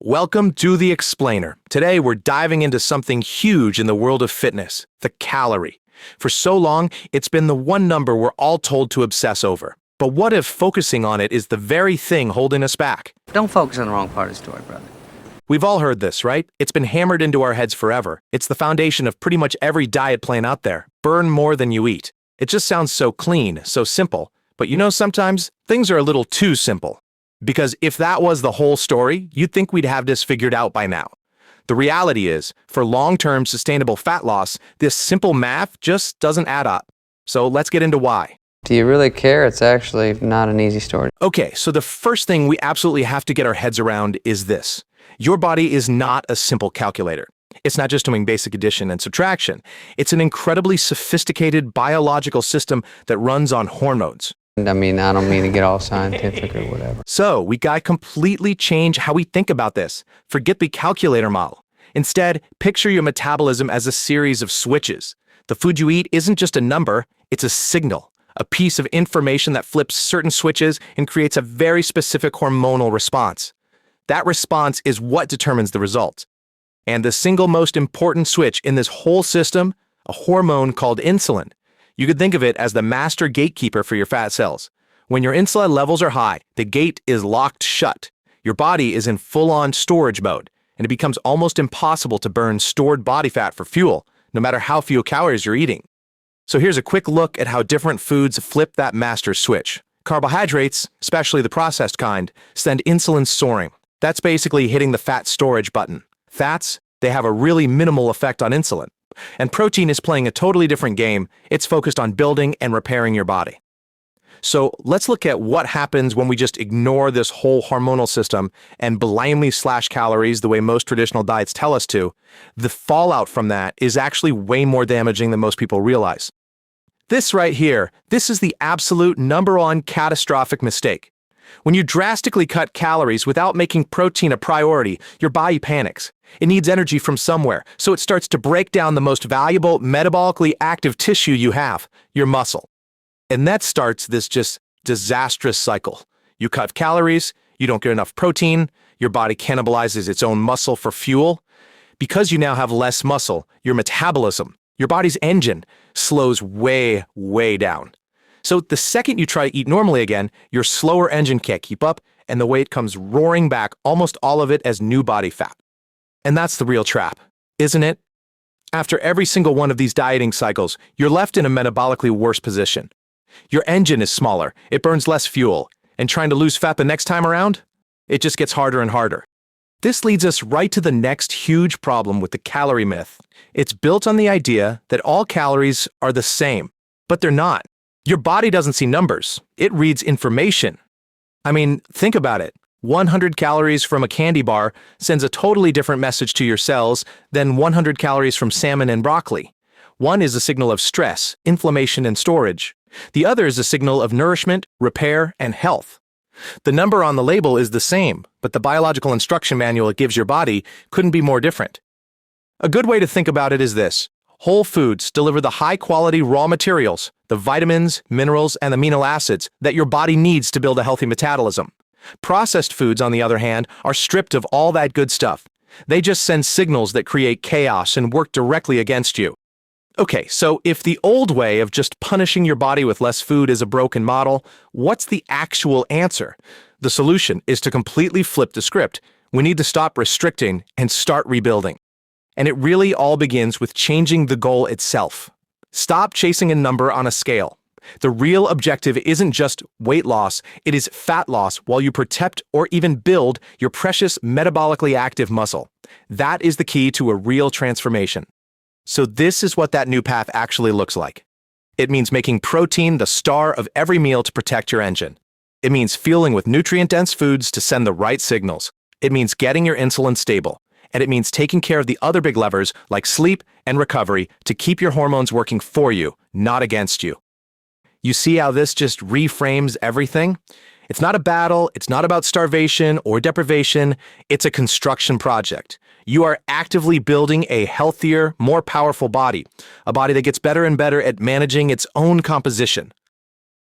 Welcome to The Explainer. Today we're diving into something huge in the world of fitness, the calorie. For so long, it's been the one number we're all told to obsess over. But what if focusing on it is the very thing holding us back? Don't focus on the wrong part of the story, brother. We've all heard this, right? It's been hammered into our heads forever. It's the foundation of pretty much every diet plan out there. Burn more than you eat. It just sounds so clean, so simple. But sometimes things are a little too simple. Because if that was the whole story, you'd think we'd have this figured out by now. The reality is, for long-term sustainable fat loss, this simple math just doesn't add up. So let's get into why. Do you really care? It's actually not an easy story. Okay, so the first thing we absolutely have to get our heads around is this. Your body is not a simple calculator. It's not just doing basic addition and subtraction. It's an incredibly sophisticated biological system that runs on hormones. I don't mean to get all scientific or whatever. So we gotta completely change how we think about this. Forget the calculator model. Instead, picture your metabolism as a series of switches. The food you eat isn't just a number, it's a signal, a piece of information that flips certain switches and creates a very specific hormonal response. That response is what determines the result. And the single most important switch in this whole system, a hormone called insulin. You could think of it as the master gatekeeper for your fat cells. When your insulin levels are high, the gate is locked shut. Your body is in full-on storage mode, and it becomes almost impossible to burn stored body fat for fuel, no matter how few calories you're eating. So here's a quick look at how different foods flip that master switch. Carbohydrates, especially the processed kind, send insulin soaring. That's basically hitting the fat storage button. Fats, they have a really minimal effect on insulin. And protein is playing a totally different game. It's focused on building and repairing your body. So let's look at what happens when we just ignore this whole hormonal system and blindly slash calories the way most traditional diets tell us to. The fallout from that is actually way more damaging than most people realize. This right here, this is the absolute #1 catastrophic mistake. When you drastically cut calories without making protein a priority, your body panics. It needs energy from somewhere, so it starts to break down the most valuable, metabolically active tissue you have, your muscle. And that starts this just disastrous cycle. You cut calories, you don't get enough protein, your body cannibalizes its own muscle for fuel. Because you now have less muscle, your metabolism, your body's engine, slows way, way down. So the second you try to eat normally again, your slower engine can't keep up, and the weight comes roaring back, almost all of it as new body fat. And that's the real trap, isn't it? After every single one of these dieting cycles, you're left in a metabolically worse position. Your engine is smaller, it burns less fuel, and trying to lose fat the next time around? It just gets harder and harder. This leads us right to the next huge problem with the calorie myth. It's built on the idea that all calories are the same, but they're not. Your body doesn't see numbers, it reads information. Think about it. 100 calories from a candy bar sends a totally different message to your cells than 100 calories from salmon and broccoli. One is a signal of stress, inflammation, and storage. The other is a signal of nourishment, repair, and health. The number on the label is the same, but the biological instruction manual it gives your body couldn't be more different. A good way to think about it is this. Whole foods deliver the high-quality raw materials, the vitamins, minerals, and amino acids that your body needs to build a healthy metabolism. Processed foods, on the other hand, are stripped of all that good stuff. They just send signals that create chaos and work directly against you. Okay, so if the old way of just punishing your body with less food is a broken model, what's the actual answer? The solution is to completely flip the script. We need to stop restricting and start rebuilding. And it really all begins with changing the goal itself. Stop chasing a number on a scale. The real objective isn't just weight loss, it is fat loss while you protect or even build your precious metabolically active muscle. That is the key to a real transformation. So this is what that new path actually looks like. It means making protein the star of every meal to protect your engine. It means fueling with nutrient-dense foods to send the right signals. It means getting your insulin stable. And it means taking care of the other big levers like sleep and recovery to keep your hormones working for you, not against you. You see how this just reframes everything? It's not a battle, it's not about starvation or deprivation, it's a construction project. You are actively building a healthier, more powerful body, a body that gets better and better at managing its own composition.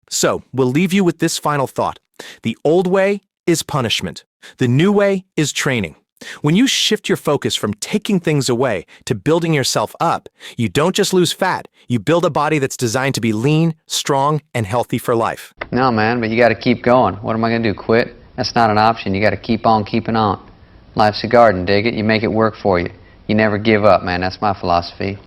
So, we'll leave you with this final thought. The old way is punishment. The new way is training. When you shift your focus from taking things away to building yourself up, you don't just lose fat, you build a body that's designed to be lean, strong, and healthy for life. No, man, but you got to keep going. What am I going to do, quit? That's not an option. You got to keep on keeping on. Life's a garden, dig it? You make it work for you. You never give up, man. That's my philosophy.